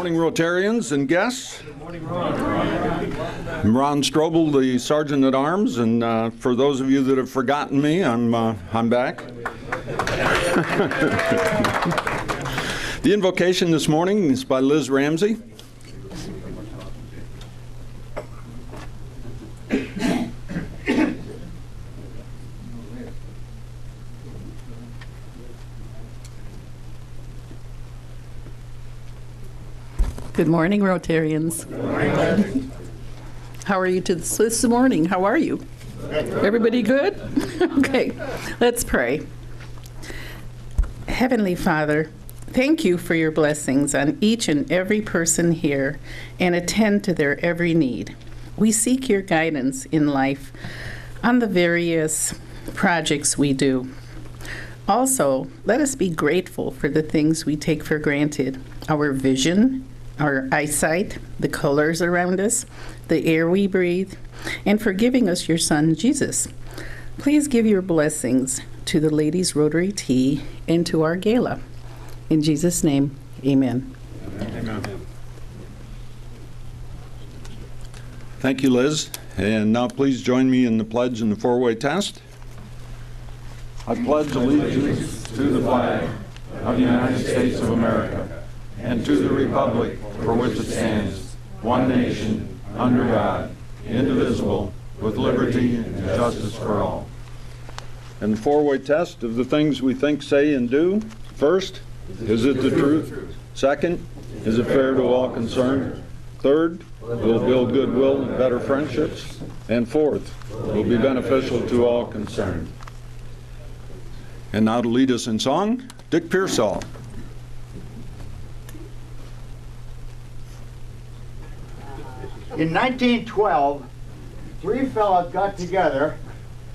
Morning, Rotarians and guests. Good morning, Ron. I'm Ron Strobel, the Sergeant at Arms, and for those of you that have forgotten me, I'm back. The invocation this morning is by Liz Ramsey. Good morning, Rotarians. Good morning. How are you this morning? How are you? Everybody good? Okay, let's pray. Heavenly Father, thank you for your blessings on each and every person here and attend to their every need. We seek your guidance in life on the various projects we do. Also, let us be grateful for the things we take for granted, our vision, our eyesight, the colors around us, the air we breathe, and for giving us your Son, Jesus. Please give your blessings to the Ladies Rotary Tea and to our gala. In Jesus' name, amen. Amen. Thank you, Liz. And now please join me in the pledge and the four-way test. I pledge allegiance to the flag of the United States of America and to the republic for which it stands, one nation, under God, indivisible, with liberty and justice for all. And the four-way test of the things we think, say, and do. First, is it the truth? Second, is it fair to all concerned? Third, will build goodwill and better friendships. And fourth, will be beneficial to all concerned. And now to lead us in song, Dick Pearsall. In 1912, three fellows got together.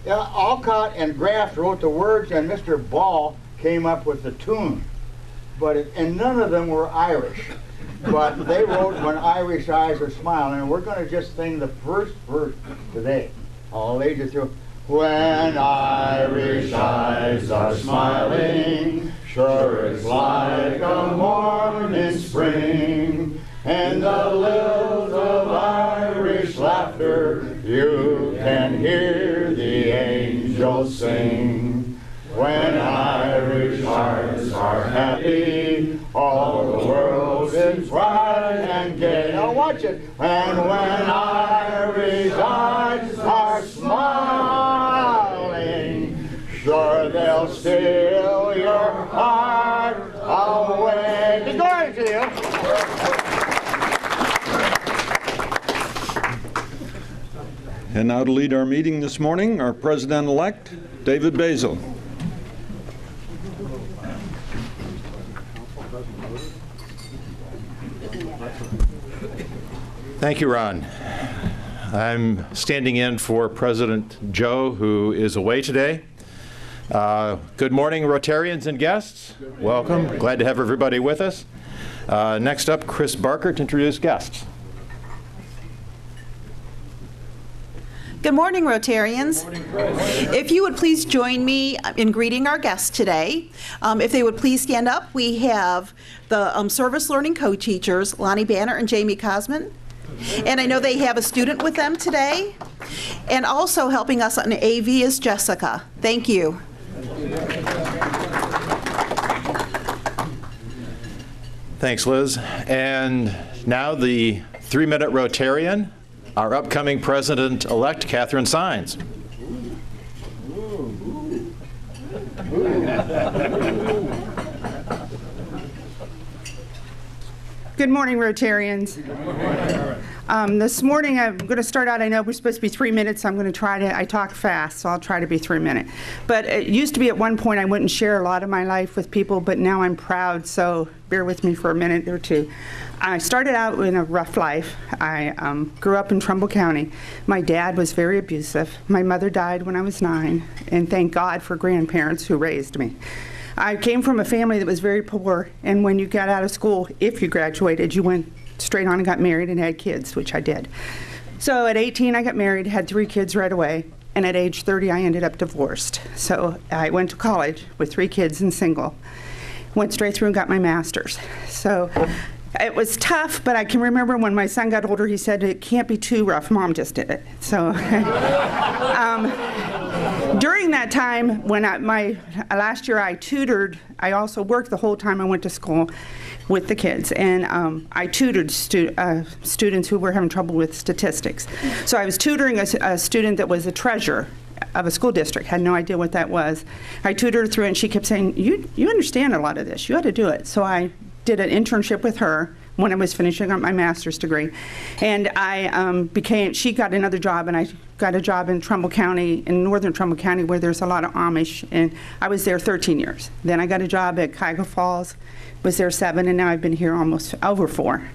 Alcott and Graff wrote the words, and Mr. Ball came up with the tune. And none of them were Irish. But they wrote When Irish Eyes Are Smiling, and we're going to just sing the first verse today. I'll lead you through. When Irish eyes are smiling, sure it's like a morning spring. And the lilt of Irish laughter, you can hear the angels sing. When Irish hearts are happy, all the world's in pride and gay. Now watch it. And when Irish eyes are smiling, sure they'll steal your heart away. Be going to you. And now to lead our meeting this morning, our President-elect, David Basil. Thank you, Ron. I'm standing in for President Joe, who is away today. Good morning, Rotarians and guests. Welcome. Glad to have everybody with us. Next up, Chris Barker to introduce guests. Good morning, Rotarians. Good morning, if you would please join me in greeting our guests today. If they would please stand up, we have the service learning co-teachers, Lonnie Banner and Jamie Cosman. And I know they have a student with them today. And also helping us on AV is Jessica. Thank you. Thanks, Liz. And now the 3-minute Rotarian, our upcoming President-elect, Catherine Sines. Good morning, Rotarians. This morning I'm going to start out, I know we're supposed to be 3 minutes, so I'm going to I talk fast, so I'll try to be 3 minutes. But it used to be at one point I wouldn't share a lot of my life with people, but now I'm proud, so bear with me for a minute or two. I started out in a rough life. I grew up in Trumbull County. My dad was very abusive. My mother died when I was 9, and thank God for grandparents who raised me. I came from a family that was very poor, and when you got out of school, if you graduated, you went straight on and got married and had kids, which I did. So at 18, I got married, had 3 kids right away, and at age 30, I ended up divorced. So I went to college with 3 kids and single. Went straight through and got my master's. So It was tough, but I can remember when my son got older, he said, it can't be too rough. Mom just did it. So during that time, when last year I tutored, I also worked the whole time I went to school with the kids, and I tutored students who were having trouble with statistics. So I was tutoring a student that was a treasurer of a school district, had no idea what that was. I tutored her through, and she kept saying, you understand a lot of this, you ought to do it. So I did an internship with her when I was finishing up my master's degree. And she got another job, and I got a job in Trumbull County, in northern Trumbull County, where there's a lot of Amish, and I was there 13 years. Then I got a job at Cuyahoga Falls, was there 7, and now I've been here almost over 4.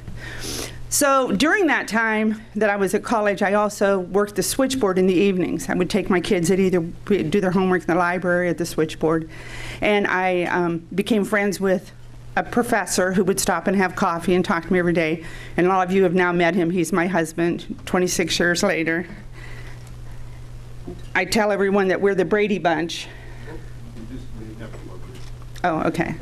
So during that time that I was at college, I also worked the switchboard in the evenings. I would take my kids that either do their homework in the library or at the switchboard. And I became friends with a professor who would stop and have coffee and talk to me every day. And a lot of you have now met him. He's my husband, 26 years later. I tell everyone that we're the Brady Bunch. Oh, okay.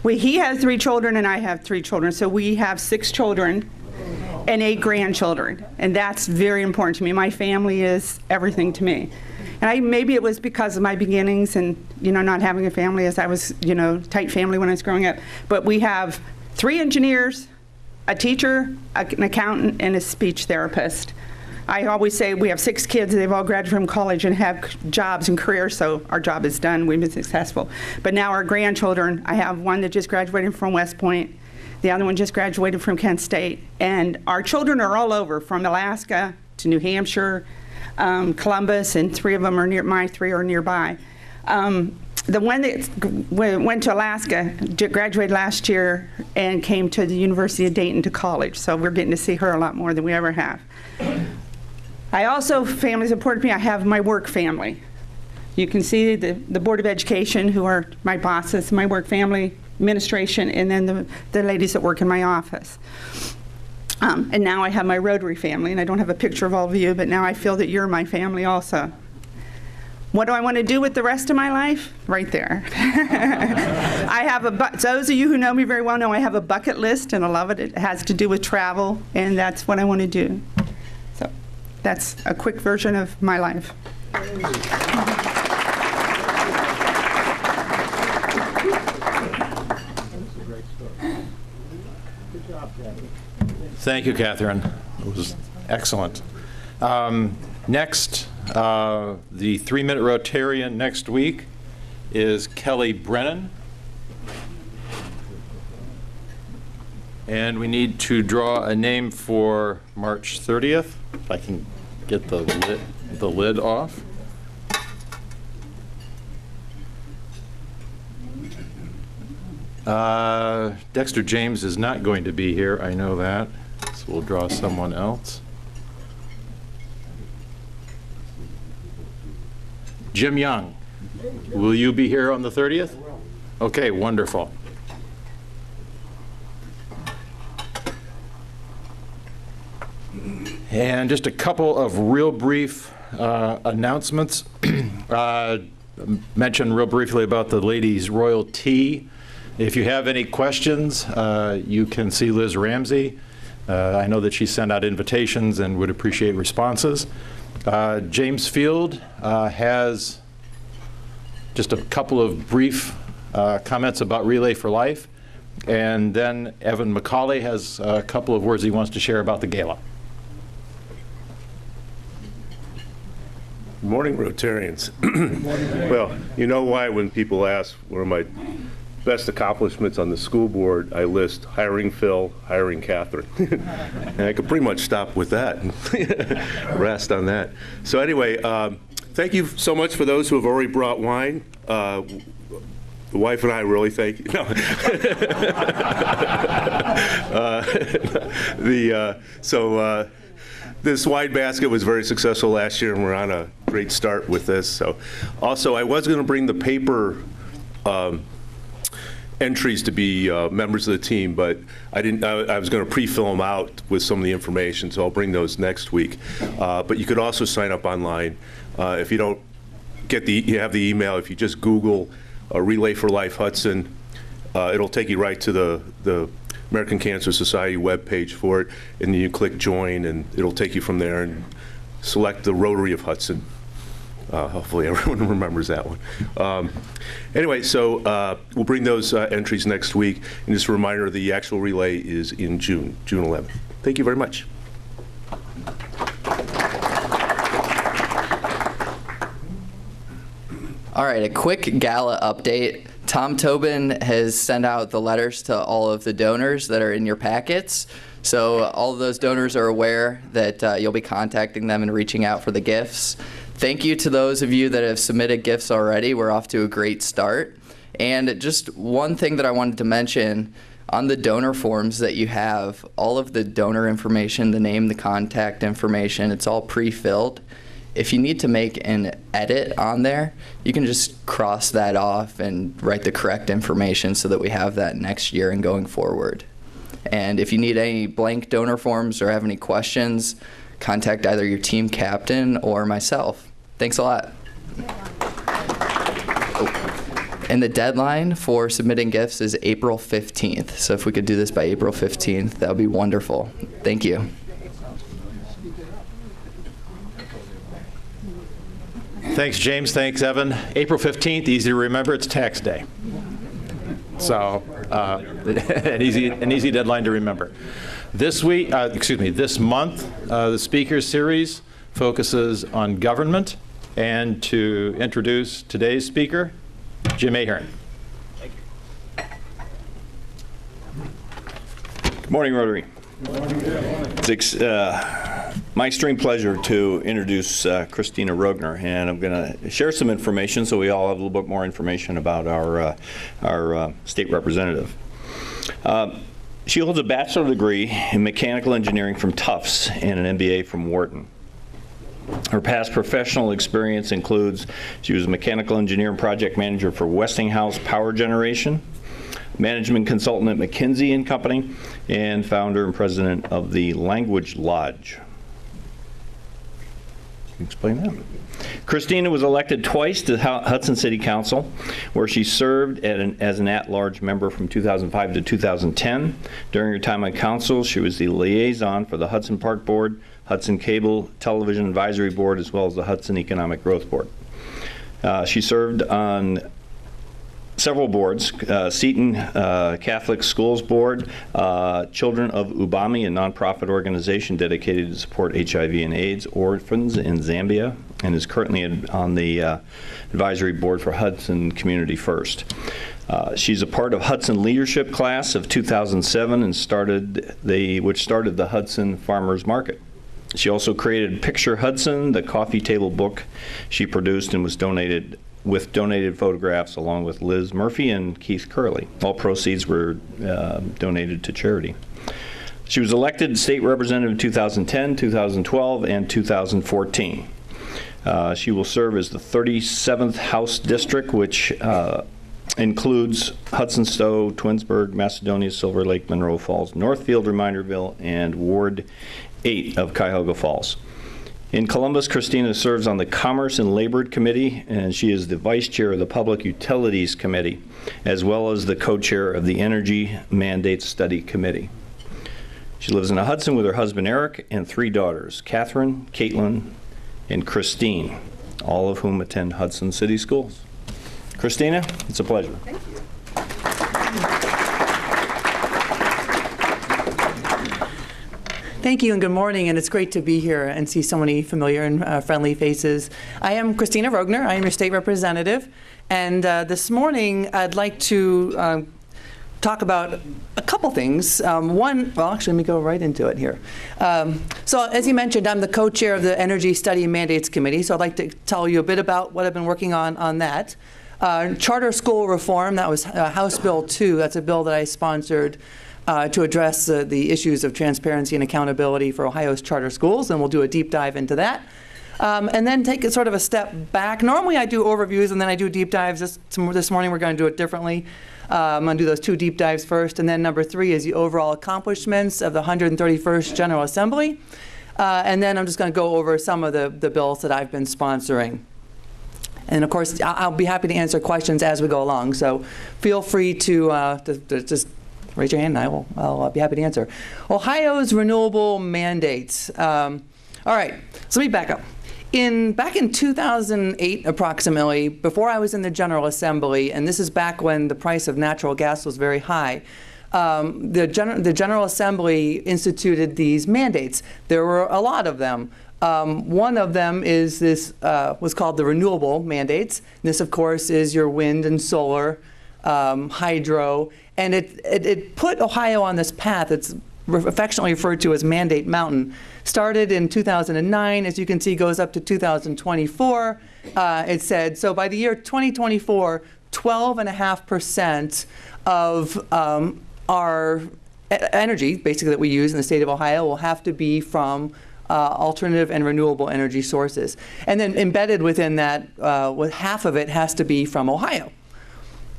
He has 3 children and I have 3 children, so we have 6 children and 8 grandchildren, and that's very important to me. My family is everything to me. And maybe it was because of my beginnings and, not having a family, as I was, tight family when I was growing up. But we have 3 engineers, a teacher, an accountant, and a speech therapist. I always say we have 6 kids. They've all graduated from college and have jobs and careers, so our job is done. We've been successful. But now our grandchildren, I have one that just graduated from West Point. The other one just graduated from Kent State. And our children are all over, from Alaska to New Hampshire, Columbus, and 3 of them are my 3 are nearby. The one that went to Alaska graduated last year and came to the University of Dayton to college, so we're getting to see her a lot more than we ever have. I also, family's important to me, I have my work family. You can see the Board of Education, who are my bosses, my work family, administration, and then the ladies that work in my office. And now I have my Rotary family, and I don't have a picture of all of you, but now I feel that you're my family also. What do I want to do with the rest of my life? Right there. I have those of you who know me very well know I have a bucket list, and I love it. It has to do with travel, and that's what I want to do. So that's a quick version of my life. Thank you, Catherine. It was excellent. Next, the 3-minute Rotarian next week is Kelly Brennan. And we need to draw a name for March 30th. If I can get the lid off. Dexter James is not going to be here, I know that. So we'll draw someone else. Jim Young, will you be here on the 30th? Okay, wonderful. And just a couple of real brief announcements. Mention real briefly about the ladies' royal tea. If you have any questions, you can see Liz Ramsey. I know that she sent out invitations and would appreciate responses. James Field has just a couple of brief comments about Relay for Life. And then Evan McCauley has a couple of words he wants to share about the gala. Good morning, Rotarians. Well, you know why when people ask what are my best accomplishments on the school board, I list hiring Phil, hiring Catherine. And I could pretty much stop with that and rest on that. So anyway, thank you so much for those who have already brought wine. The wife and I really thank you. No. This wine basket was very successful last year, and we're on a great start with this. So, also, I was going to bring the paper entries to be members of the team, but I didn't. I was going to pre-fill them out with some of the information, so I'll bring those next week. But you could also sign up online if you don't get you have the email. If you just Google Relay for Life Hudson, it'll take you right to the American Cancer Society webpage for it, and then you click join, and it'll take you from there and select the Rotary of Hudson. Hopefully everyone remembers that one. Anyway, so we'll bring those entries next week. And just a reminder, the actual relay is in June 11th. Thank you very much. All right, a quick gala update. Tom Tobin has sent out the letters to all of the donors that are in your packets. So all of those donors are aware that you'll be contacting them and reaching out for the gifts. Thank you to those of you that have submitted gifts already. We're off to a great start. And just one thing that I wanted to mention, on the donor forms that you have, all of the donor information, the name, the contact information, it's all pre-filled. If you need to make an edit on there, you can just cross that off and write the correct information so that we have that next year and going forward. And if you need any blank donor forms or have any questions, contact either your team captain or myself. Thanks a lot. And the deadline for submitting gifts is April 15th. So if we could do this by April 15th, that would be wonderful. Thank you. Thanks, James. Thanks, Evan. April 15th, easy to remember, it's tax day. So an easy deadline to remember. This month, the speaker series focuses on government. And to introduce today's speaker, Jim Ahern. Thank you. Good morning, Rotary. It's my extreme pleasure to introduce Christina Rogner, and I'm going to share some information so we all have a little bit more information about our state representative. She holds a bachelor's degree in mechanical engineering from Tufts and an MBA from Wharton. Her past professional experience includes she was a mechanical engineer and project manager for Westinghouse Power Generation, management consultant at McKinsey & Company, and founder and president of the Language Lodge. Can you explain that? Christina was elected twice to Hudson City Council, where she served as an at-large member from 2005 to 2010. During her time on council, she was the liaison for the Hudson Park Board, Hudson Cable Television Advisory Board, as well as the Hudson Economic Growth Board. She served on several boards, Seton Catholic Schools Board, Children of Ubami, a nonprofit organization dedicated to support HIV and AIDS orphans in Zambia, and is currently on the advisory board for Hudson Community First. She's a part of Hudson Leadership Class of 2007 and which started the Hudson Farmers Market. She also created Picture Hudson, the coffee table book she produced and was donated with donated photographs along with Liz Murphy and Keith Curley. All proceeds were donated to charity. She was elected state representative in 2010, 2012, and 2014. She will serve as the 37th House District, which includes Hudson Stowe, Twinsburg, Macedonia, Silver Lake, Monroe Falls, Northfield, Reminderville, and Ward 8 of Cuyahoga Falls. In Columbus, Christina serves on the Commerce and Labor Committee, and she is the Vice Chair of the Public Utilities Committee, as well as the Co-Chair of the Energy Mandates Study Committee. She lives in Hudson with her husband Eric and 3 daughters, Catherine, Caitlin, and Christine, all of whom attend Hudson City Schools. Christina, it's a pleasure. Thank you. Thank you and good morning, and it's great to be here and see so many familiar and friendly faces. I am Christina Rogner. I am your state representative, and this morning I'd like to talk about a couple things. One, well, actually, let me go right into it here. So as you mentioned, I'm the co-chair of the Energy Study and Mandates Committee, so I'd like to tell you a bit about what I've been working on that. Charter school reform, that was House Bill 2. That's a bill that I sponsored to address the issues of transparency and accountability for Ohio's charter schools, and we'll do a deep dive into that. And then take sort of a step back. Normally I do overviews and then I do deep dives. This morning we're going to do it differently. I'm going to do those 2 deep dives first, and then number 3 is the overall accomplishments of the 131st General Assembly. And then I'm just going to go over some of the bills that I've been sponsoring. And of course, I'll be happy to answer questions as we go along. So feel free to just raise your hand and I'll be happy to answer. Ohio's renewable mandates. All right, so let me back up. Back in 2008, approximately, before I was in the General Assembly, and this is back when the price of natural gas was very high, the General Assembly instituted these mandates. There were a lot of them. One of them is was called the renewable mandates. This, of course, is your wind and solar, hydro, and it put Ohio on this path. It's affectionately referred to as Mandate Mountain. Started in 2009, as you can see, goes up to 2024. It said, so by the year 2024, 12.5% of our energy, basically, that we use in the state of Ohio will have to be from alternative and renewable energy sources. And then embedded within that, half of it has to be from Ohio.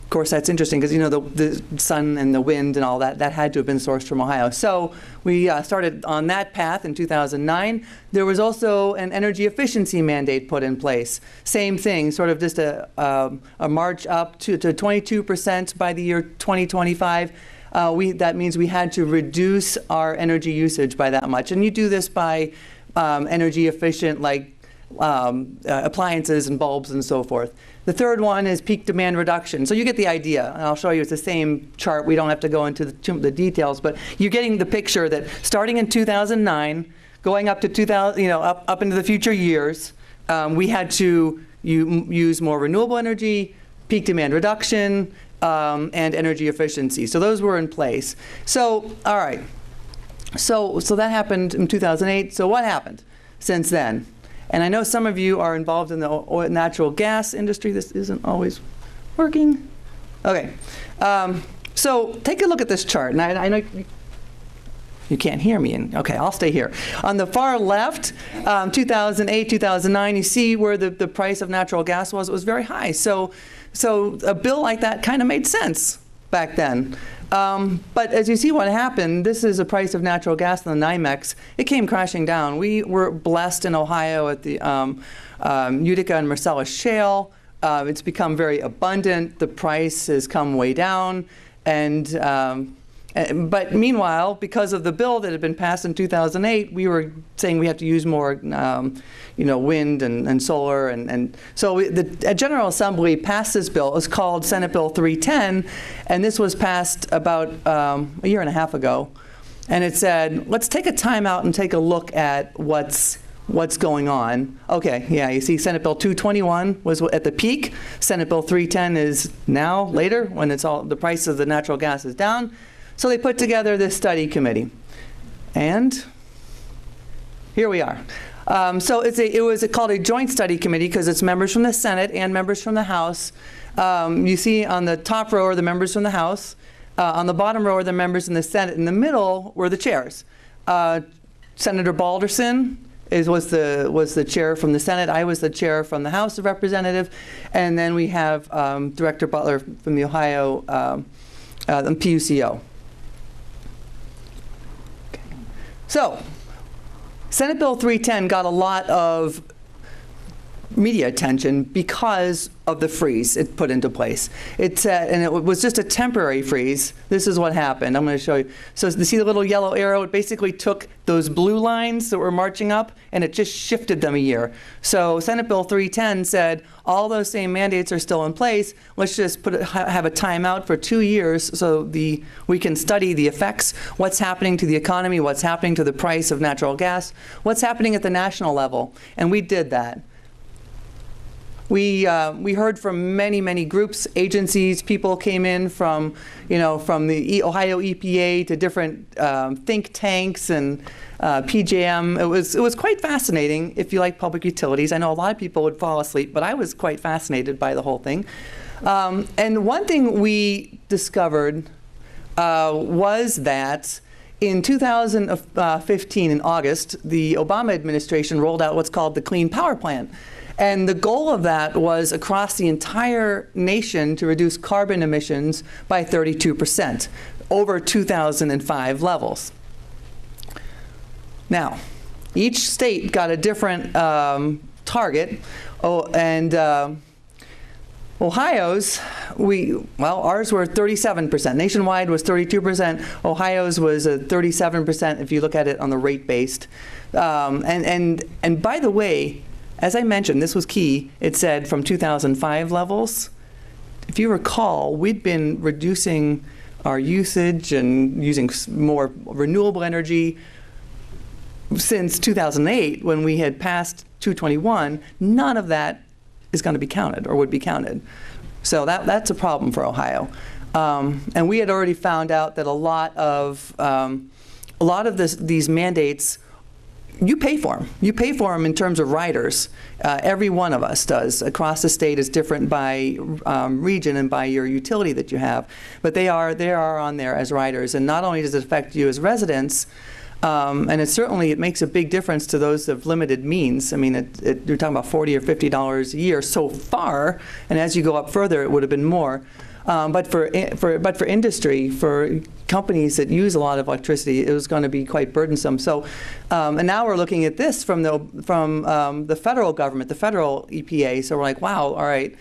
Of course, that's interesting because, you know, the sun and the wind and all that had to have been sourced from Ohio. So we started on that path in 2009. There was also an energy efficiency mandate put in place. Same thing, sort of just a march up to 22% by the year 2025. That means we had to reduce our energy usage by that much. And you do this by energy efficient, like appliances and bulbs and so forth. The third one is peak demand reduction. So you get the idea. And I'll show you, it's the same chart. We don't have to go into the details, but you're getting the picture that starting in 2009, going up to 2000, you know, up into the future years, we had to use more renewable energy, peak demand reduction, and energy efficiency. So those were in place. So, all right. So that happened in 2008. So what happened since then? And I know some of you are involved in the natural gas industry. This isn't always working. Okay. So take a look at this chart. And I know you can't hear me. Okay, I'll stay here. On the far left, 2008, 2009, you see where the price of natural gas was. It was very high. So a bill like that kind of made sense back then. But as you see what happened, this is the price of natural gas in the NYMEX. It came crashing down. We were blessed in Ohio at the Utica and Marcellus Shale. It's become very abundant. The price has come way down. But meanwhile, because of the bill that had been passed in 2008, we were saying we have to use more wind and solar. And so the General Assembly passed this bill. It was called Senate Bill 310, and this was passed about a year and a half ago. And it said, let's take a time out and take a look at what's going on. Okay, yeah, you see Senate Bill 221 was at the peak. Senate Bill 310 is now, later, when the price of the natural gas is down. So they put together this study committee. And here we are. So it was called a joint study committee because it's members from the Senate and members from the House. You see on the top row are the members from the House. On the bottom row are the members in the Senate. In the middle were the chairs. Senator Balderson was the chair from the Senate. I was the chair from the House of Representatives. And then we have Director Butler from the Ohio PUCO. Okay. So Senate Bill 310 got a lot of media attention because of the freeze it put into place. It said, and it was just a temporary freeze. This is what happened. I'm going to show you. So you see the little yellow arrow? It basically took those blue lines that were marching up, and it just shifted them a year. So Senate Bill 310 said, all those same mandates are still in place. Let's just have a timeout for 2 years so we can study the effects, what's happening to the economy, what's happening to the price of natural gas, what's happening at the national level. And we did that. We heard from many groups, agencies. People came in from the Ohio EPA to different think tanks and PJM. It was quite fascinating if you like public utilities. I know a lot of people would fall asleep, but I was quite fascinated by the whole thing. And one thing we discovered was that in 2015, in August, the Obama administration rolled out what's called the Clean Power Plan. And the goal of that was across the entire nation to reduce carbon emissions by 32%, over 2005 levels. Now, each state got a different target, and Ohio's, ours were 37%. Nationwide was 32%. Ohio's was 37% if you look at it on the rate-based. And by the way, as I mentioned, this was key. It said from 2005 levels. If you recall, we'd been reducing our usage and using more renewable energy since 2008 when we had passed 221. None of that is going to be counted or would be counted. So that's a problem for Ohio. And we had already found out that a lot of these mandates, you pay for them. You pay for them in terms of riders. Every one of us does. Across the state is different by region and by your utility that you have. But they are on there as riders. And not only does it affect you as residents, and it makes a big difference to those of limited means. I mean, you're talking about $40 or $50 a year so far, and as you go up further, it would have been more. But for industry, for companies that use a lot of electricity, it was going to be quite burdensome. So, and now we're looking at this from the federal government, the federal EPA. So we're like, wow, all right,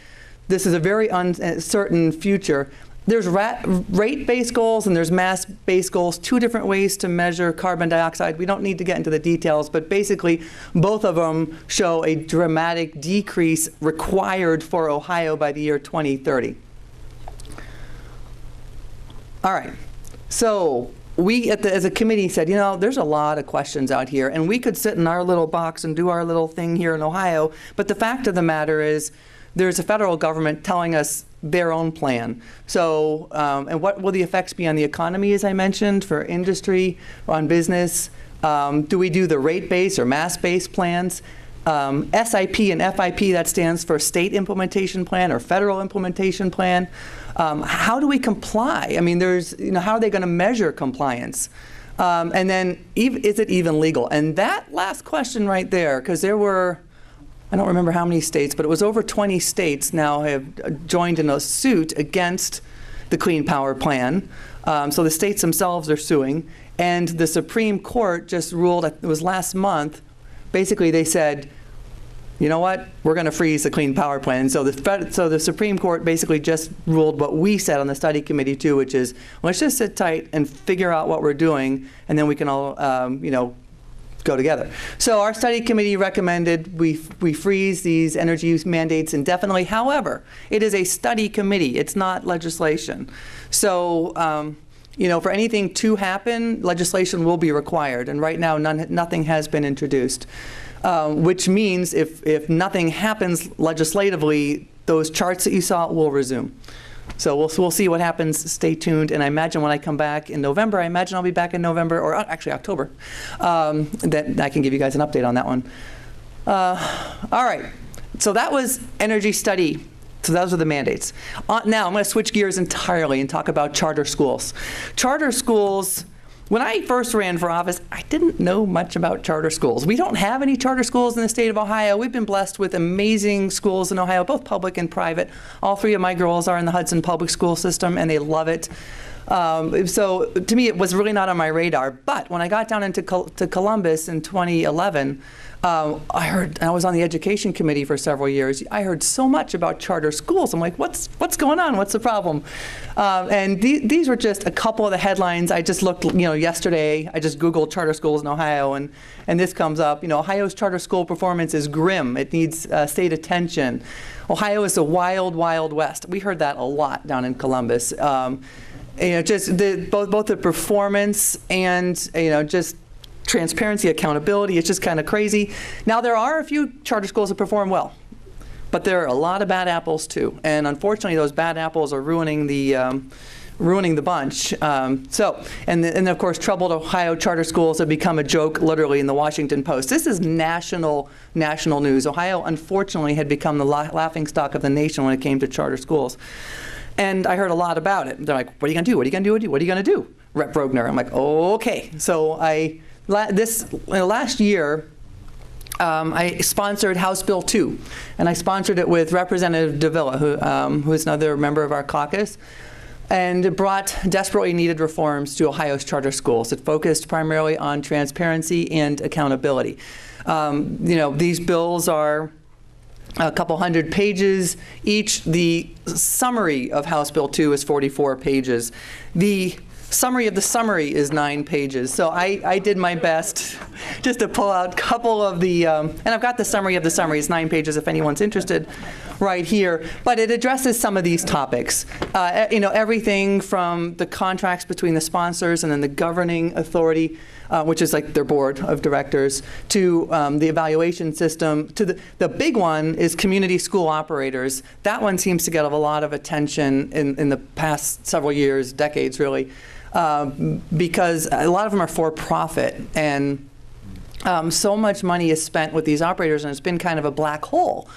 this is a very uncertain future. There's rate-based goals and there's mass-based goals, two different ways to measure carbon dioxide. We don't need to get into the details, but basically both of them show a dramatic decrease required for Ohio by the year 2030. All right, so we as a committee said, you know, there's a lot of questions out here, and we could sit in our little box and do our little thing here in Ohio, but the fact of the matter is there's a federal government telling us their own plan. So, and what will the effects be on the economy, as I mentioned, for industry, on business? Do we do the rate-based or mass-based plans? SIP and FIP, that stands for State Implementation Plan or Federal Implementation Plan. How do we comply? I mean, how are they going to measure compliance? And then, is it even legal? And that last question right there, because there were, I don't remember how many states, but it was over 20 states now have joined in a suit against the Clean Power Plan. So the states themselves are suing. And the Supreme Court just ruled, it was last month, basically they said, you know what, we're going to freeze the Clean Power Plan. So the Supreme Court basically just ruled what we said on the study committee too, which is, let's just sit tight and figure out what we're doing, and then we can all, go together. So our study committee recommended we freeze these energy use mandates indefinitely. However, it is a study committee. It's not legislation. So, for anything to happen, legislation will be required. And right now, nothing has been introduced, which means if nothing happens legislatively, those charts that you saw will resume. So we'll see what happens. Stay tuned. And I imagine when I come back in November, I'll be back in November, or actually October, that I can give you guys an update on that one. All right. So that was energy study. So those are the mandates. Now I'm going to switch gears entirely and talk about charter schools. Charter schools, when I first ran for office, I didn't know much about charter schools. We don't have any charter schools in the state of Ohio. We've been blessed with amazing schools in Ohio, both public and private. All three of my girls are in the Hudson public school system, and they love it. So to me, it was really not on my radar. But when I got down into Columbus in 2011, I was on the education committee for several years. I heard so much about charter schools. I'm like, what's going on? What's the problem? And these were just a couple of the headlines. I just looked, yesterday, I just Googled charter schools in Ohio, and this comes up. Ohio's charter school performance is grim. It needs state attention. Ohio is the wild, wild west. We heard that a lot down in Columbus. Just both the performance and, just transparency, accountability, it's just kind of crazy. Now, there are a few charter schools that perform well, but there are a lot of bad apples too. And unfortunately, those bad apples are ruining the bunch. And of course, troubled Ohio charter schools have become a joke literally in the Washington Post. This is national news. Ohio, unfortunately, had become the laughingstock of the nation when it came to charter schools. And I heard a lot about it. They're like, what are you going to do? What are you going to do? What are you going to do? Rep. Rogner. I'm like, okay. So last year, I sponsored House Bill 2, and I sponsored it with Representative Davila, who is another member of our caucus, and it brought desperately needed reforms to Ohio's charter schools. It focused primarily on transparency and accountability. These bills are a couple hundred pages each. The summary of House Bill 2 is 44 pages. The summary of the summary is 9 pages. So I did my best just to pull out a couple of the, and I've got the summary of the summary. It's 9 pages if anyone's interested right here. But it addresses some of these topics. Everything from the contracts between the sponsors and then the governing authority, which is like their board of directors, to the evaluation system, to the big one is community school operators. That one seems to get a lot of attention in the past several years, decades really, because a lot of them are for profit, and so much money is spent with these operators, and it's been kind of a black hole.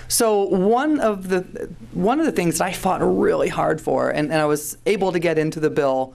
So one of the things that I fought really hard for, and I was able to get into the bill,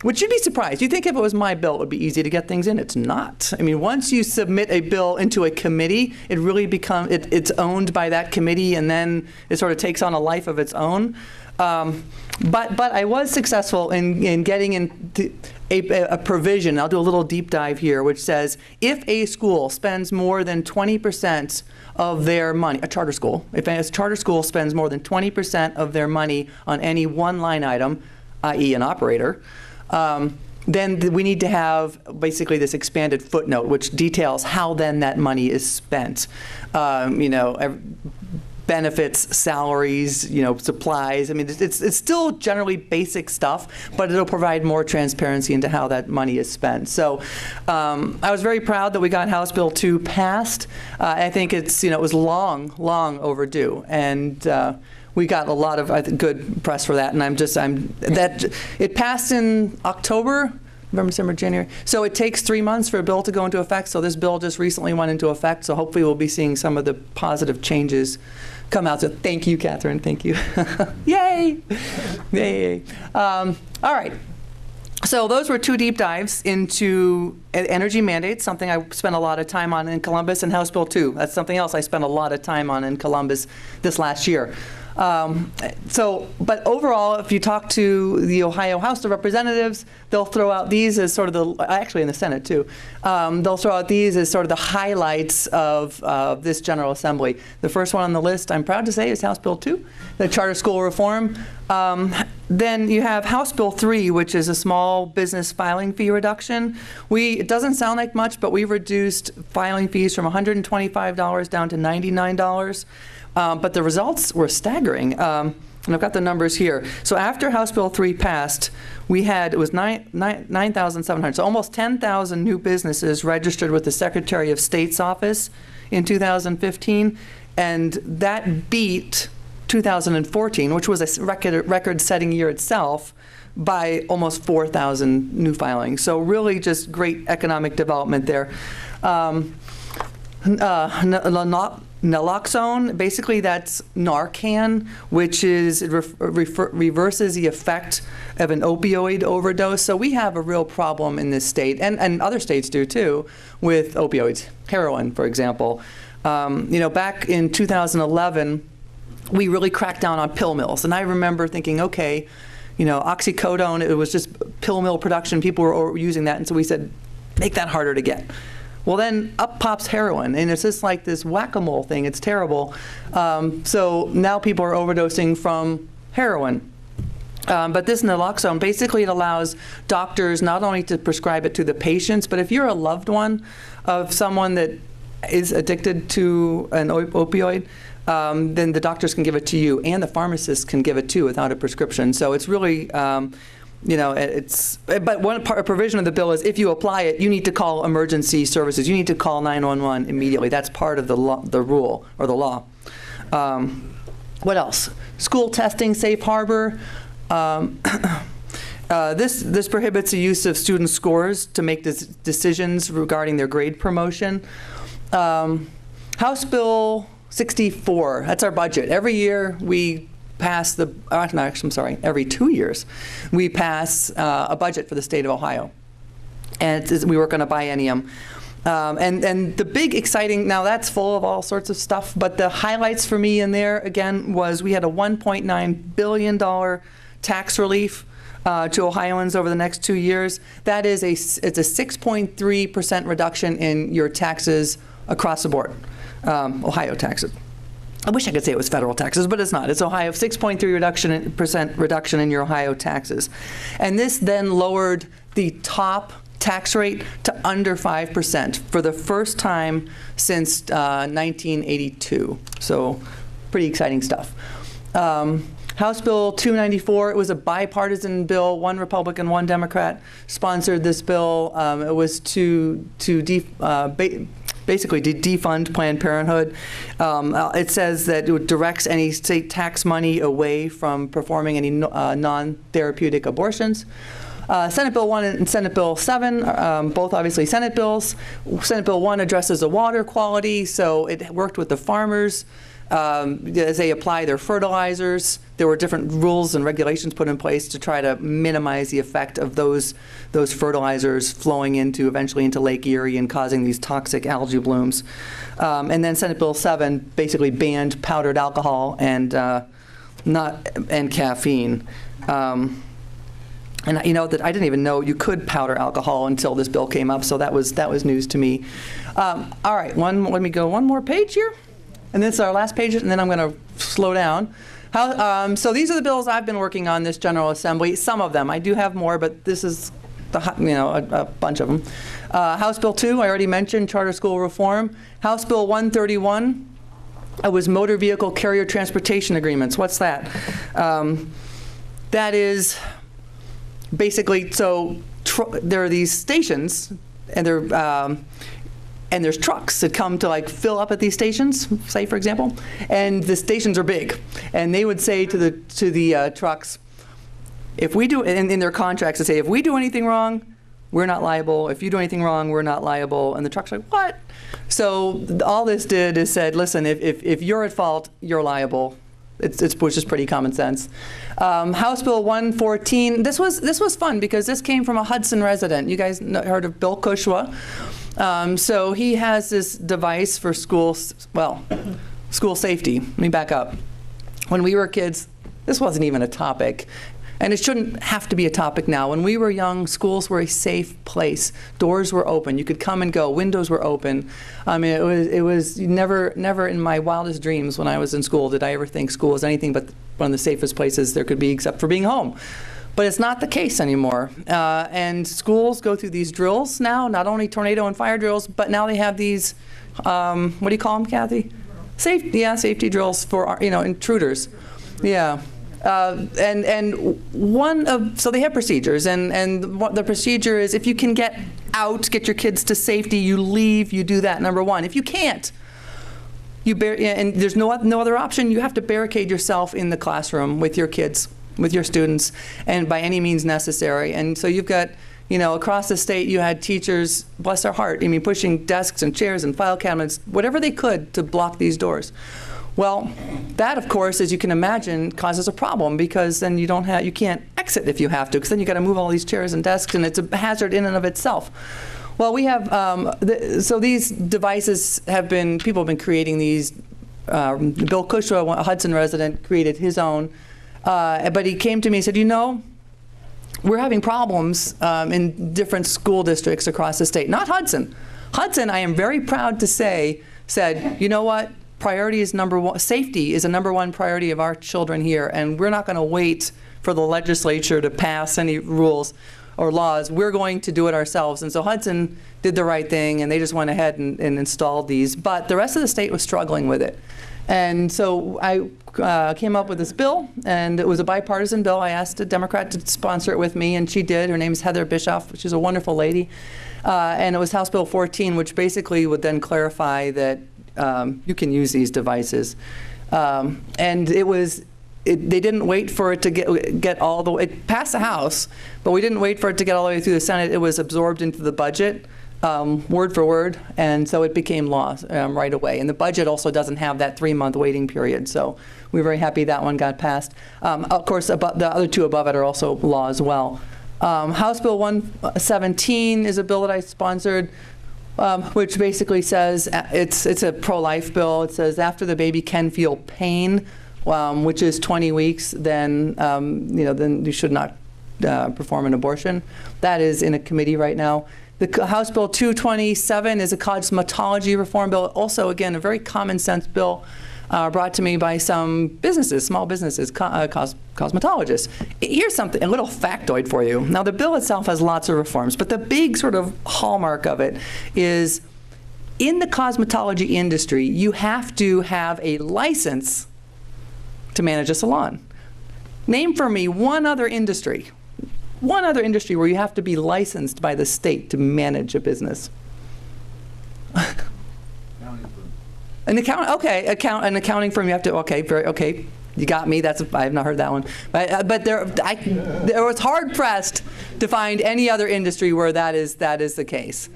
which you'd be surprised. You'd think if it was my bill, it would be easy to get things in. It's not. I mean, once you submit a bill into a committee, it really becomes, it's owned by that committee, and then it sort of takes on a life of its own. But I was successful in getting into a provision. I'll do a little deep dive here, which says if a school spends more than 20% of their money, a charter school, if a charter school spends more than 20% of their money on any one line item, i.e. an operator, then we need to have basically this expanded footnote which details how then that money is spent. Benefits, salaries, supplies. I mean, it's still generally basic stuff, but it'll provide more transparency into how that money is spent. So I was very proud that we got House Bill 2 passed. I think it was long overdue, and we got a lot of good press for that. And it passed in October. November, December, January. So it takes 3 months for a bill to go into effect. So this bill just recently went into effect. So hopefully we'll be seeing some of the positive changes come out. So thank you, Catherine. Thank you. Yay! Yay! All right. So those were 2 deep dives into energy mandates, something I spent a lot of time on in Columbus, and House Bill 2. That's something else I spent a lot of time on in Columbus this last year. But overall, if you talk to the Ohio House of Representatives, they'll throw out these as sort of actually in the Senate too, they'll throw out these as sort of the highlights of this General Assembly. The first one on the list, I'm proud to say, is House Bill 2, the charter school reform. Then you have House Bill 3, which is a small business filing fee reduction. It doesn't sound like much, but we reduced filing fees from $125 down to $99. But the results were staggering. And I've got the numbers here. So after House Bill 3 passed, it was 9,700, so almost 10,000 new businesses registered with the Secretary of State's office in 2015. And that beat 2014, which was a record-setting year itself, by almost 4,000 new filings. So really just great economic development there. Naloxone, basically that's Narcan, which reverses the effect of an opioid overdose. So we have a real problem in this state, and other states do too, with opioids. Heroin, for example. Back in 2011, we really cracked down on pill mills. And I remember thinking, okay, oxycodone, it was just pill mill production. People were using that. And so we said, make that harder to get. Well, then up pops heroin, and it's just like this whack-a-mole thing. It's terrible. So now people are overdosing from heroin. But this naloxone, basically it allows doctors not only to prescribe it to the patients, but if you're a loved one of someone that is addicted to an opioid, then the doctors can give it to you, and the pharmacists can give it too without a prescription. So it's really... but a provision of the bill is if you apply it, you need to call emergency services. You need to call 911 immediately. That's part of the rule or the law. What else? School testing, safe harbor. This prohibits the use of student scores to make decisions regarding their grade promotion. House Bill 64, that's our budget. Every year we pass every 2 years, we pass a budget for the state of Ohio. And we work on a biennium. And the big exciting, now that's full of all sorts of stuff, but the highlights for me in there, again, was we had a $1.9 billion tax relief to Ohioans over the next 2 years. That is it's a 6.3% reduction in your taxes across the board, Ohio taxes. I wish I could say it was federal taxes, but it's not. It's Ohio, 6.3% reduction in your Ohio taxes. And this then lowered the top tax rate to under 5% for the first time since 1982. So pretty exciting stuff. House Bill 294, it was a bipartisan bill. One Republican, one Democrat sponsored this bill. It was basically to defund Planned Parenthood. It says that it directs any state tax money away from performing any non-therapeutic abortions. Senate Bill 1 and Senate Bill 7, both obviously Senate bills. Senate Bill 1 addresses the water quality, so it worked with the farmers as they apply their fertilizers. There were different rules and regulations put in place to try to minimize the effect of those fertilizers flowing eventually into Lake Erie and causing these toxic algae blooms. And then Senate Bill 7 basically banned powdered alcohol and caffeine. And you know that I didn't even know you could powder alcohol until this bill came up, so that was news to me. All right, let me go one more page here, and this is our last page, and then I'm going to slow down. So these are the bills I've been working on this General Assembly. Some of them, I do have more, but this is a bunch of them. House Bill 2, I already mentioned, charter school reform. House Bill 131. Was motor vehicle carrier transportation agreements. What's that? That is basically, so there are these stations, and there's trucks that come to like fill up at these stations, say for example, and the stations are big, and they would say to the trucks, if we do, in their contracts, they say, if we do anything wrong, we're not liable. If you do anything wrong, we're not liable. And the truck's like, what? So all this did is said, listen, if you're at fault, you're liable. Which is pretty common sense. House Bill 114. This was fun because this came from a Hudson resident. You guys heard of Bill Kushwa? So he has this device for school safety. Let me back up. When we were kids, this wasn't even a topic. And it shouldn't have to be a topic now. When we were young, schools were a safe place. Doors were open. You could come and go. Windows were open. I mean, it was never in my wildest dreams when I was in school did I ever think school was anything but one of the safest places there could be except for being home. But it's not the case anymore. And schools go through these drills now, not only tornado and fire drills, but now they have these, what do you call them, Kathy? Safety drills for, intruders. Yeah. So they have procedures, and what the procedure is, if you can get your kids to safety, you leave, you do that, number one. If you can't, and there's no other option, you have to barricade yourself in the classroom with your kids, with your students, and by any means necessary. And so you've got, across the state, you had teachers, bless their heart, pushing desks and chairs and file cabinets, whatever they could to block these doors. Well, that, of course, as you can imagine, causes a problem because then you can't exit if you have to, because then you got to move all these chairs and desks, and it's a hazard in and of itself. Well, we have so these devices people have been creating these. Bill Kushwa, a Hudson resident, created his own, but he came to me and said, we're having problems in different school districts across the state. Not Hudson. Hudson, I am very proud to say, said, you know what? Priority is number one. Safety is a number one priority of our children here, and we're not going to wait for the legislature to pass any rules or laws. We're going to do it ourselves. And so Hudson did the right thing, and they just went ahead and installed these. But the rest of the state was struggling with it. And so I came up with this bill, and it was a bipartisan bill. I asked a Democrat to sponsor it with me, and she did. Her name is Heather Bischoff. She's a wonderful lady. And it was House Bill 14, which basically would then clarify that you can use these devices. And they didn't wait for it to get all the way. It passed the House, but we didn't wait for it to get all the way through the Senate. It was absorbed into the budget, word for word, and so it became law right away. And the budget also doesn't have that 3-month waiting period, so we're very happy that one got passed. Of course, the other two above it are also law as well. House Bill 117 is a bill that I sponsored, which basically says it's a pro-life bill. It says after the baby can feel pain, which is 20 weeks, then then you should not perform an abortion. That is in a committee right now. The House Bill 227 is a cosmetology reform bill. Also, again, a very common sense bill brought to me by some businesses, small businesses, cosmetologists. Here's something, a little factoid for you. Now, the bill itself has lots of reforms, but the big sort of hallmark of it is in the cosmetology industry, you have to have a license to manage a salon. Name for me one other industry where you have to be licensed by the state to manage a business. An accounting firm. You have to. Okay, you got me. I have not heard that one. But there was hard pressed to find any other industry where that is the case.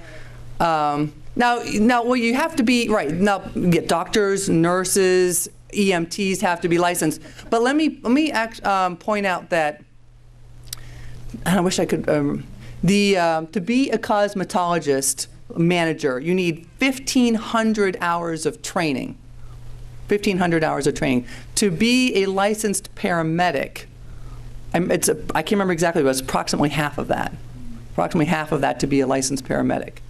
Now, well, you have to be right now. Get doctors, nurses, EMTs have to be licensed. But let me point out that. And I wish I could. To be a cosmetologist manager, you need 1,500 hours of training. 1,500 hours of training. To be a licensed paramedic, I can't remember exactly, but it's approximately half of that. Approximately half of that to be a licensed paramedic.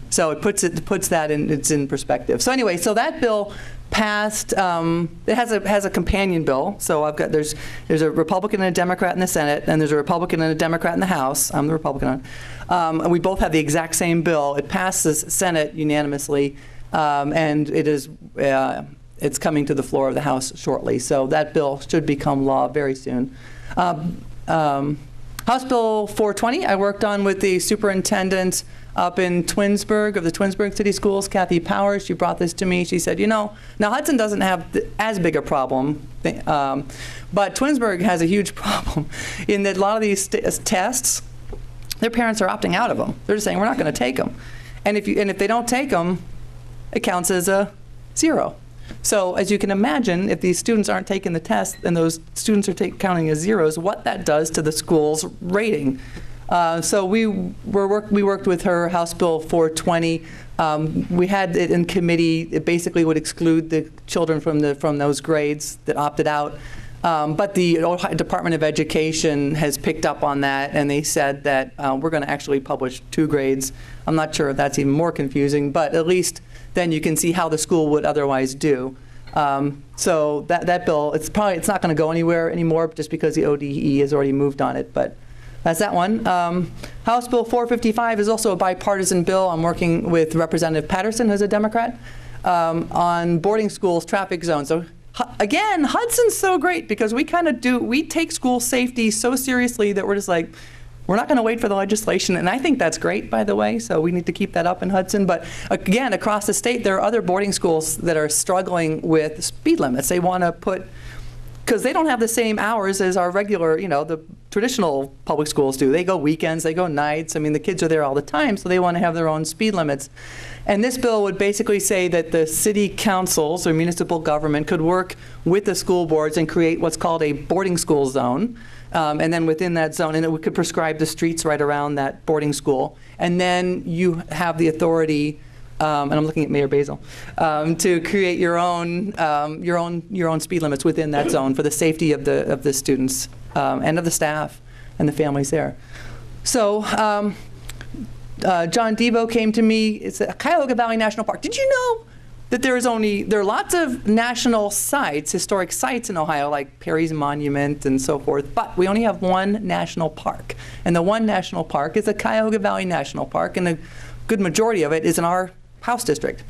So it puts that in perspective. So anyway, so that bill passed. It has a companion bill. So there's a Republican and a Democrat in the Senate, and there's a Republican and a Democrat in the House. I'm the Republican on. And we both have the exact same bill. It passed the Senate unanimously, and it's coming to the floor of the House shortly. So that bill should become law very soon. House Bill 420 I worked on with the superintendent up in Twinsburg, of the Twinsburg City Schools, Kathy Powers. She brought this to me. She said, now Hudson doesn't have as big a problem, but Twinsburg has a huge problem in that a lot of these tests, their parents are opting out of them. They're just saying, we're not going to take them. And if they don't take them, it counts as a 0. So as you can imagine, if these students aren't taking the test and those students are counting as zeros, what that does to the school's rating. So we worked with her, House Bill 420. We had it in committee. It basically would exclude the children from those grades that opted out. But the Ohio Department of Education has picked up on that, and they said that we're going to actually publish 2 grades. I'm not sure if that's even more confusing, but at least then you can see how the school would otherwise do. So that bill, it's not going to go anywhere anymore just because the ODE has already moved on it. But that's that one. House Bill 455 is also a bipartisan bill. I'm working with Representative Patterson, who's a Democrat, on boarding schools, traffic zones. So again, Hudson's so great because we take school safety so seriously that we're just like, we're not going to wait for the legislation. And I think that's great, by the way, so we need to keep that up in Hudson. But again, across the state, there are other boarding schools that are struggling with speed limits. They want to put, because they don't have the same hours as our regular, the traditional public schools do. They go weekends, they go nights. I mean, the kids are there all the time, so they want to have their own speed limits. And this bill would basically say that the city councils or municipal government could work with the school boards and create what's called a boarding school zone. And then within that zone, and it could prescribe the streets right around that boarding school. And then you have the authority, and I'm looking at Mayor Basil, to create your own speed limits within that zone for the safety of the students and of the staff and the families there. So John Devo came to me. It's at Cuyahoga Valley National Park. Did you know that there are lots of national sites, historic sites in Ohio, like Perry's Monument and so forth, but we only have one national park. And the one national park is the Cuyahoga Valley National Park, and a good majority of it is in our House district.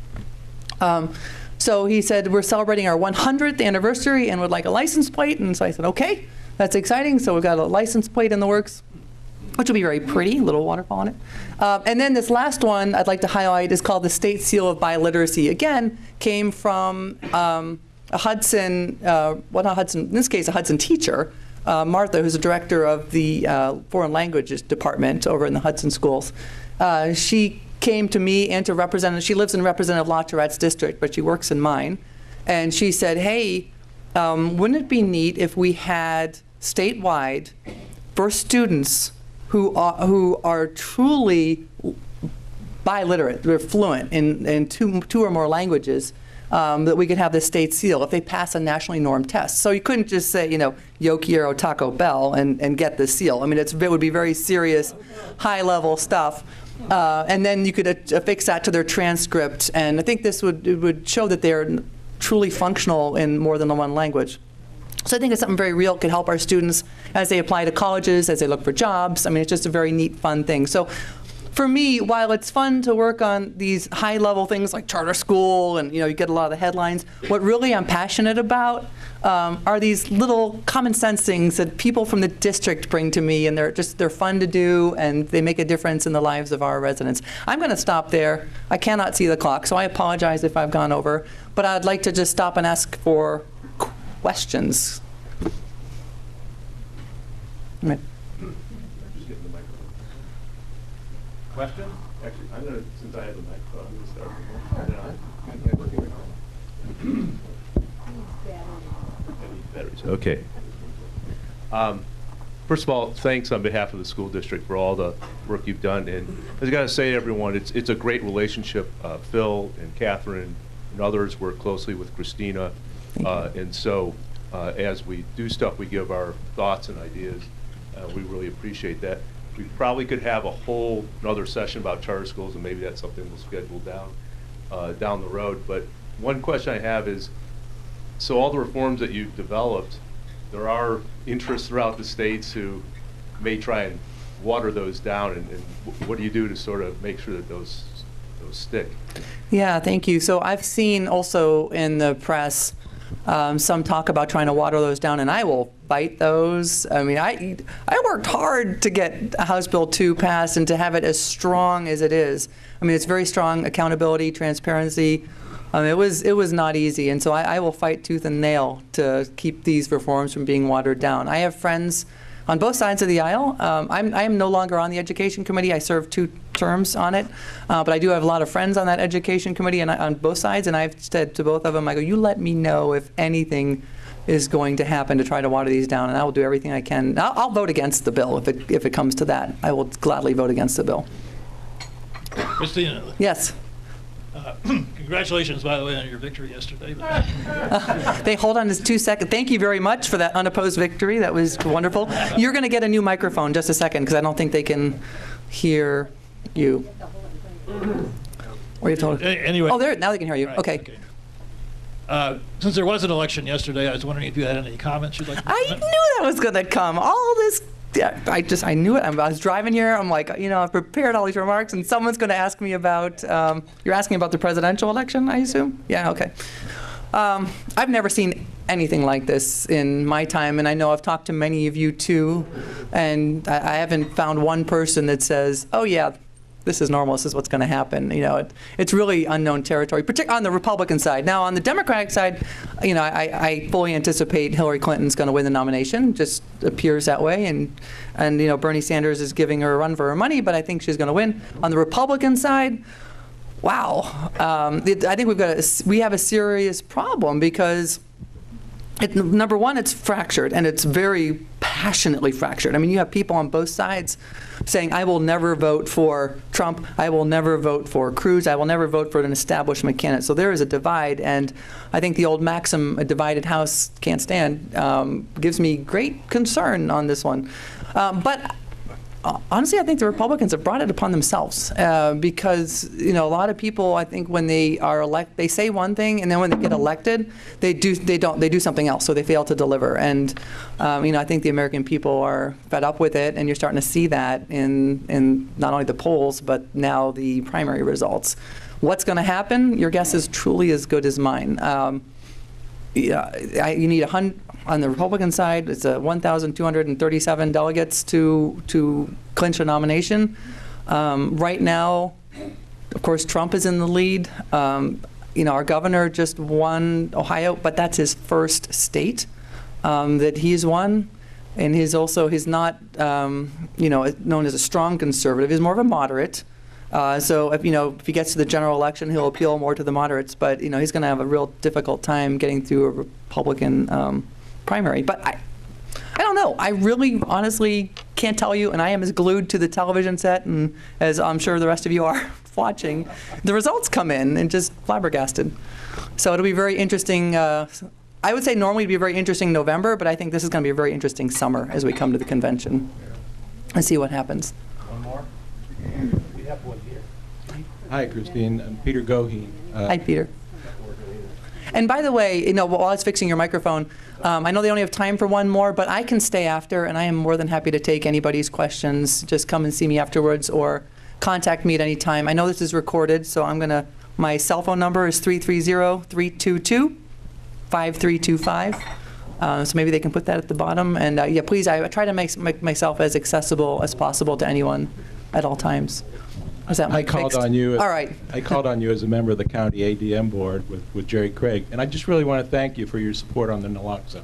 So he said, we're celebrating our 100th anniversary and would like a license plate. And so I said, okay, that's exciting. So we've got a license plate in the works, which will be very pretty, a little waterfall on it. And then this last one I'd like to highlight is called the State Seal of Biliteracy. Again, came from a Hudson, in this case, a Hudson teacher, Martha, who's the director of the Foreign Languages Department over in the Hudson schools. She came to me and to Representative, she lives in Representative LaTourette's district, but she works in mine. And she said, hey, wouldn't it be neat if we had statewide for students who are truly biliterate, they're fluent in two or more languages, that we could have this state seal if they pass a nationally normed test. So you couldn't just say, Yo quiero Taco Bell and get the seal. I mean, it would be very serious, high-level stuff. And then you could affix that to their transcript, and I think this would show that they're truly functional in more than one language. So I think it's something very real. It could help our students as they apply to colleges, as they look for jobs. I mean, it's just a very neat, fun thing. So for me, while it's fun to work on these high-level things like charter school and, you get a lot of the headlines, what really I'm passionate about are these little common sense things that people from the district bring to me, and they're fun to do, and they make a difference in the lives of our residents. I'm going to stop there. I cannot see the clock, so I apologize if I've gone over, but I'd like to just stop and ask for questions. Right. Just getting the microphone. Question? Actually, I'm going to, since I have the microphone, I'm going to start. Okay. First of all, thanks on behalf of the school district for all the work you've done. And I got to say to everyone, it's a great relationship. Phil and Catherine and others work closely with Christina. And so as we do stuff, we give our thoughts and ideas. We really appreciate that. We probably could have a whole another session about charter schools, and maybe that's something we'll schedule down the road. But one question I have is, so all the reforms that you've developed, there are interests throughout the states who may try and water those down, and what do you do to sort of make sure that those stick? Yeah, thank you. So I've seen also in the press some talk about trying to water those down, and I will fight those. I mean, I worked hard to get House Bill 2 passed and to have it as strong as it is. I mean, it's very strong accountability, transparency. It was not easy, and so I will fight tooth and nail to keep these reforms from being watered down. I have friends on both sides of the aisle. I am no longer on the Education Committee. I served 2 terms on it, but I do have a lot of friends on that Education Committee and on both sides, and I've said to both of them, I go, you let me know if anything is going to happen to try to water these down, and I will do everything I can. I'll vote against the bill if it comes to that. I will gladly vote against the bill. Christina. Yes. Congratulations, by the way, on your victory yesterday. They hold on just 2 seconds. Thank you very much for that unopposed victory. That was wonderful. You're going to get a new microphone just a second, because I don't think they can hear you. Or you told anyway. Oh, there. Now they can hear you. Right, okay. Since there was an election yesterday, I was wondering if you had any comments you'd like to make. I knew that was going to come. All this. Yeah, I knew it. I was driving here. I'm like, I've prepared all these remarks, and someone's going to ask me about. You're asking about the presidential election, I assume? Yeah. Okay. I've never seen anything like this in my time, and I know I've talked to many of you too, and I haven't found one person that says, "Oh yeah, this is normal. This is what's going to happen." It's really unknown territory, particularly on the Republican side. Now, on the Democratic side, I fully anticipate Hillary Clinton's going to win the nomination. Just appears that way, and Bernie Sanders is giving her a run for her money, but I think she's going to win. On the Republican side, wow, I think we have a serious problem because. Number one, it's fractured, and it's very passionately fractured. I mean, you have people on both sides saying, I will never vote for Trump, I will never vote for Cruz, I will never vote for an establishment candidate. So there is a divide, and I think the old maxim, a divided house can't stand, gives me great concern on this one. But honestly, I think the Republicans have brought it upon themselves because a lot of people, I think, when they are elected, they say one thing, and then when they get elected, they do something else. So they fail to deliver. And I think the American people are fed up with it, and you're starting to see that in not only the polls but now the primary results. What's going to happen? Your guess is truly as good as mine. You need 100. On the Republican side, it's 1,237 delegates to clinch a nomination. Right now, of course, Trump is in the lead. Our governor just won Ohio, but that's his first state that he's won. And he's not, known as a strong conservative. He's more of a moderate. So if he gets to the general election, he'll appeal more to the moderates. But he's going to have a real difficult time getting through a Republican primary. But I don't know. I really, honestly can't tell you, and I am as glued to the television set and as I'm sure the rest of you are watching. The results come in and just flabbergasted. So it'll be very interesting. I would say normally it'd be a very interesting November, but I think this is going to be a very interesting summer as we come to the convention and see what happens. One more. We got one here. Hi, Christine. I'm Peter Goheen. Hi, Peter. And by the way, you know, while I was fixing your microphone, I know they only have time for one more, but I can stay after, and I am more than happy to take anybody's questions. Just come and see me afterwards or contact me at any time. I know this is recorded, so my cell phone number is 330-322-5325. So maybe they can put that at the bottom. And yeah, please, I try to make myself as accessible as possible to anyone at all times. Is that I called fixed? on you. All right. I called on you as a member of the county ADM board with Jerry Craig, and I just really want to thank you for your support on the naloxone.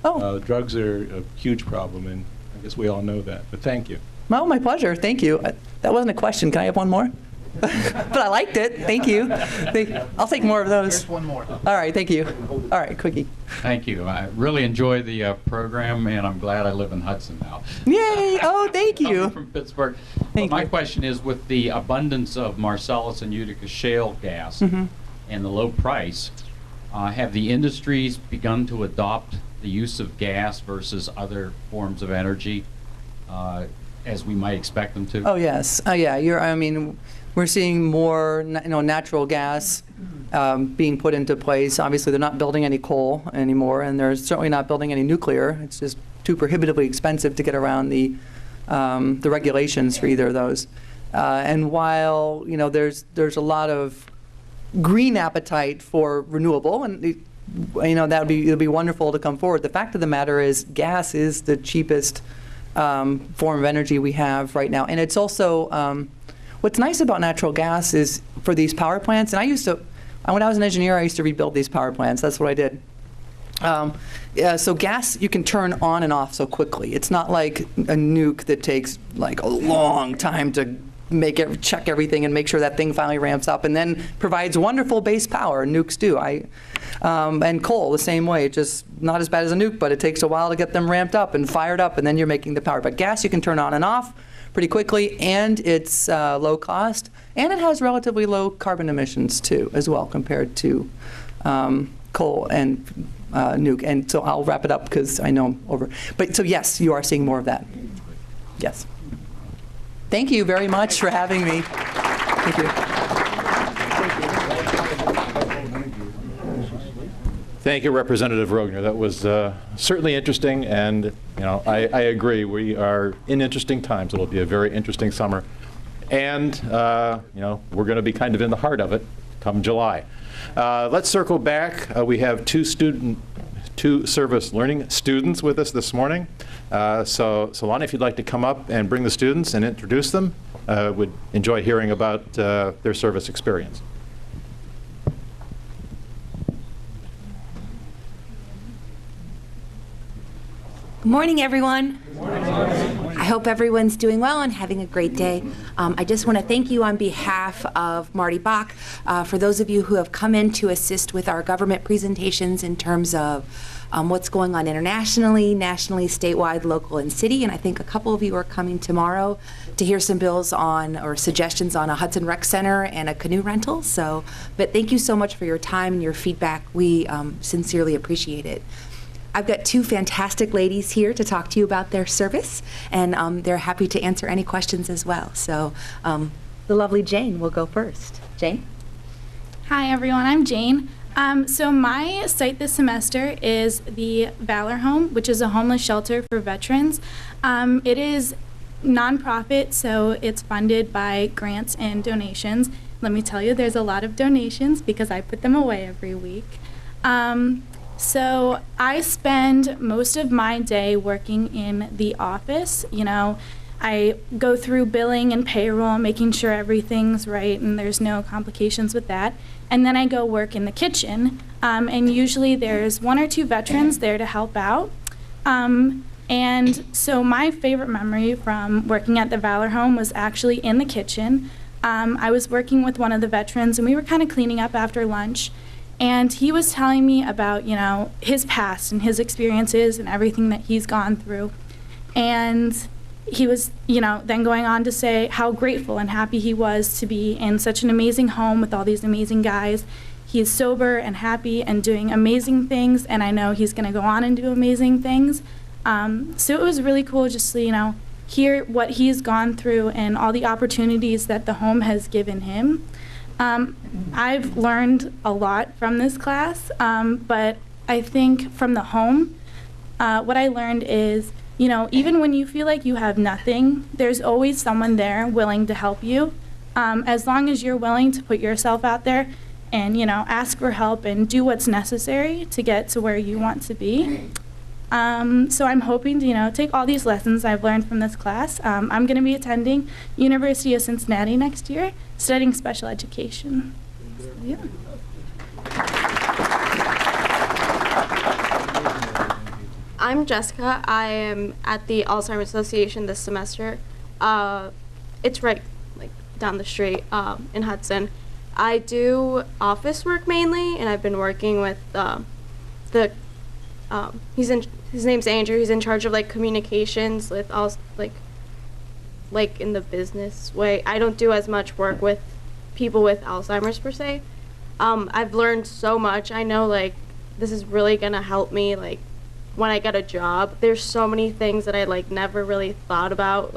Oh. Drugs are a huge problem, and I guess we all know that. But thank you. Well, my pleasure. Thank you. That wasn't a question. Can I have one more? But I liked it. Thank you. I'll take more of those. There's one more. All right. Thank you. All right. Quickie. Thank you. I really enjoy the program, and I'm glad I live in Hudson now. Yay. Oh, thank you. I'm from Pittsburgh. Thank My you. question is, with the abundance of Marcellus and Utica shale gas Mm-hmm. and the low price, have the industries begun to adopt the use of gas versus other forms of energy as we might expect them to? Oh, yes. Oh, yeah. We're seeing more natural gas being put into place. Obviously, they're not building any coal anymore, and they're certainly not building any nuclear. It's just too prohibitively expensive to get around the regulations for either of those. And while there's a lot of green appetite for renewable, and it'll be wonderful to come forward. The fact of the matter is, gas is the cheapest form of energy we have right now, and it's also what's nice about natural gas is for these power plants. And when I was an engineer, I used to rebuild these power plants. That's what I did. So gas you can turn on and off so quickly. It's not like a nuke that takes like a long time to check everything and make sure that thing finally ramps up and then provides wonderful base power. Nukes do. And coal the same way. Just not as bad as a nuke, but it takes a while to get them ramped up and fired up, and then you're making the power. But gas you can turn on and off pretty quickly, and it's low cost, and it has relatively low carbon emissions too, as well, compared to coal and nuke. And so I'll wrap it up because I know I'm over. But so yes, you are seeing more of that. Yes. Thank you very much for having me. Thank you. Thank you, Representative Rogner. That was certainly interesting, and I agree. We are in interesting times. It'll be a very interesting summer, and we're going to be kind of in the heart of it come July. Let's circle back. We have two service learning students with us this morning. So Lonnie, if you'd like to come up and bring the students and introduce them, would enjoy hearing about their service experience. Good morning, everyone. Good morning. I hope everyone's doing well and having a great day. I just want to thank you on behalf of Marty Bach for those of you who have come in to assist with our government presentations in terms of what's going on internationally, nationally, statewide, local, and city. And I think a couple of you are coming tomorrow to hear some bills on or suggestions on a Hudson Rec Center and a canoe rental. But thank you so much for your time and your feedback. We sincerely appreciate it. I've got two fantastic ladies here to talk to you about their service, and they're happy to answer any questions as well. So the lovely Jane will go first. Jane? Hi, everyone. I'm Jane. So my site this semester is the Valor Home, which is a homeless shelter for veterans. It is nonprofit, so it's funded by grants and donations. Let me tell you, there's a lot of donations because I put them away every week. So I spend most of my day working in the office. I go through billing and payroll, making sure everything's right and there's no complications with that. And then I go work in the kitchen. And usually there's one or two veterans there to help out. And so my favorite memory from working at the Valor Home was actually in the kitchen. I was working with one of the veterans, and we were kind of cleaning up after lunch. And he was telling me about, his past and his experiences and everything that he's gone through. And he was, then going on to say how grateful and happy he was to be in such an amazing home with all these amazing guys. He's sober and happy and doing amazing things, and I know he's going to go on and do amazing things. So it was really cool just to, hear what he's gone through and all the opportunities that the home has given him. I've learned a lot from this class, but I think from the home, what I learned is, you know, even when you feel like you have nothing, there's always someone there willing to help you. As long as you're willing to put yourself out there and, you know, ask for help and do what's necessary to get to where you want to be. So I'm hoping to, you know, take all these lessons I've learned from this class. I'm going to be attending University of Cincinnati next year, studying special education. So, yeah. I'm Jessica. I am at the Alzheimer's Association this semester. It's right down the street in Hudson. I do office work mainly, and I've been working with his name's Andrew. He's in charge of communications with all in the business way. I don't do as much work with people with Alzheimer's per se. I've learned so much. I know this is really gonna help me when I get a job. There's so many things that I never really thought about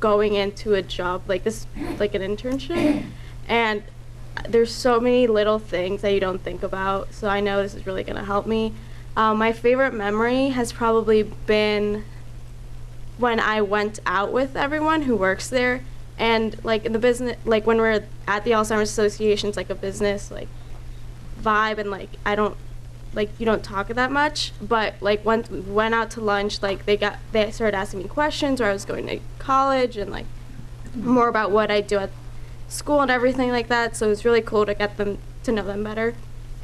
going into a job like this, an internship, and there's so many little things that you don't think about. So I know this is really gonna help me. My favorite memory has probably been when I went out with everyone who works there, and in the business, when we're at the Alzheimer's Association, it's a business vibe, and I don't you don't talk that much, but once we went out to lunch, they started asking me questions where I was going to college and more about what I do at school and everything like that. So it was really cool to get them to know them better.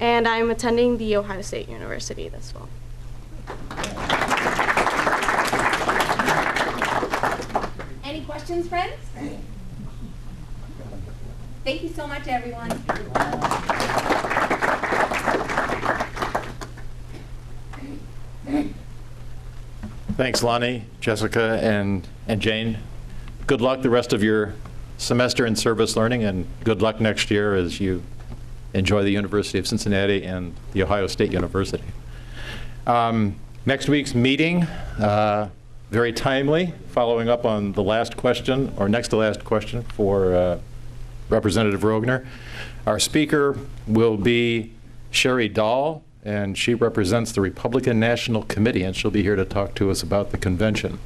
And I'm attending the Ohio State University this fall. Any questions, friends? Thank you so much, everyone. Thanks, Lonnie, Jessica, and Jane. Good luck the rest of your semester in service learning, and good luck next year as you enjoy the University of Cincinnati and the Ohio State University. Next week's meeting, very timely, following up on the last question, or next to last question for Representative Rogner. Our speaker will be Sherry Dahl, and she represents the Republican National Committee, and she'll be here to talk to us about the convention.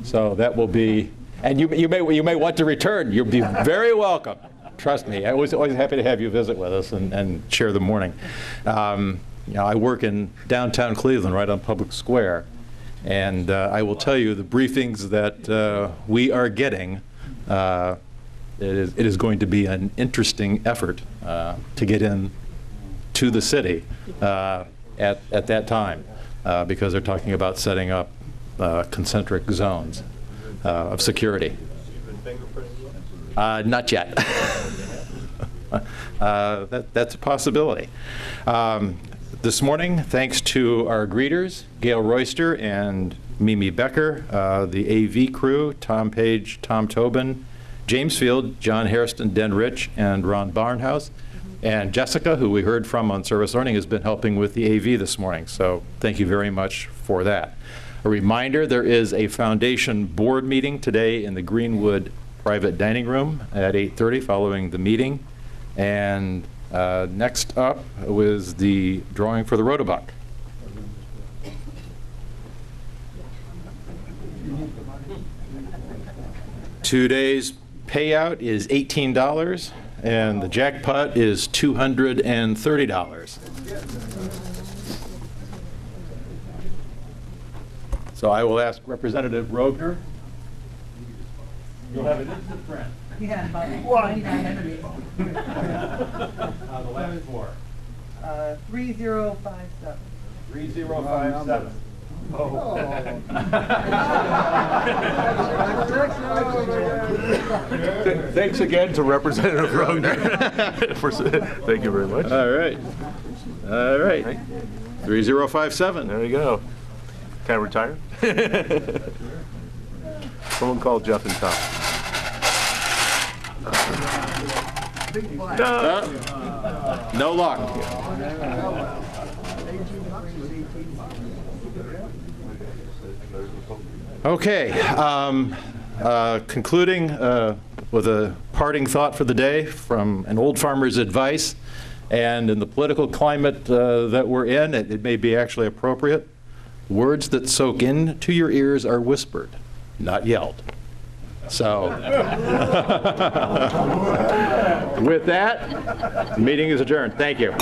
So that will be, and you may want to return. You'll be very welcome. Trust me, I'm always happy to have you visit with us and share the morning. I work in downtown Cleveland, right on Public Square, and I will tell you the briefings that we are getting, it is going to be an interesting effort to get in to the city at that time, because they're talking about setting up concentric zones of security. Not yet. That's a possibility. This morning, thanks to our greeters, Gail Royster and Mimi Becker, the AV crew, Tom Page, Tom Tobin, James Field, John Hairston, Den Rich, and Ron Barnhouse, and Jessica, who we heard from on Service Learning, has been helping with the AV this morning. So thank you very much for that. A reminder, there is a foundation board meeting today in the Greenwood private dining room at 8:30 following the meeting. And next up was the drawing for the Rotobuck. Today's payout is $18, and the jackpot is $230. So I will ask Representative Rogner. You'll have an instant friend. Yeah, about One. 99 enemies. The last four. 3057. 3057. Oh. Thanks again to Representative Rogner. Thank you very much. All right. All right. 3057. There you go. Can I retire? Someone call Jeff and Tom. No luck. Okay, concluding with a parting thought for the day from an old farmer's advice, and in the political climate that we're in, it may be actually appropriate. Words that soak into your ears are whispered, not yelled. So, with that, the meeting is adjourned. Thank you.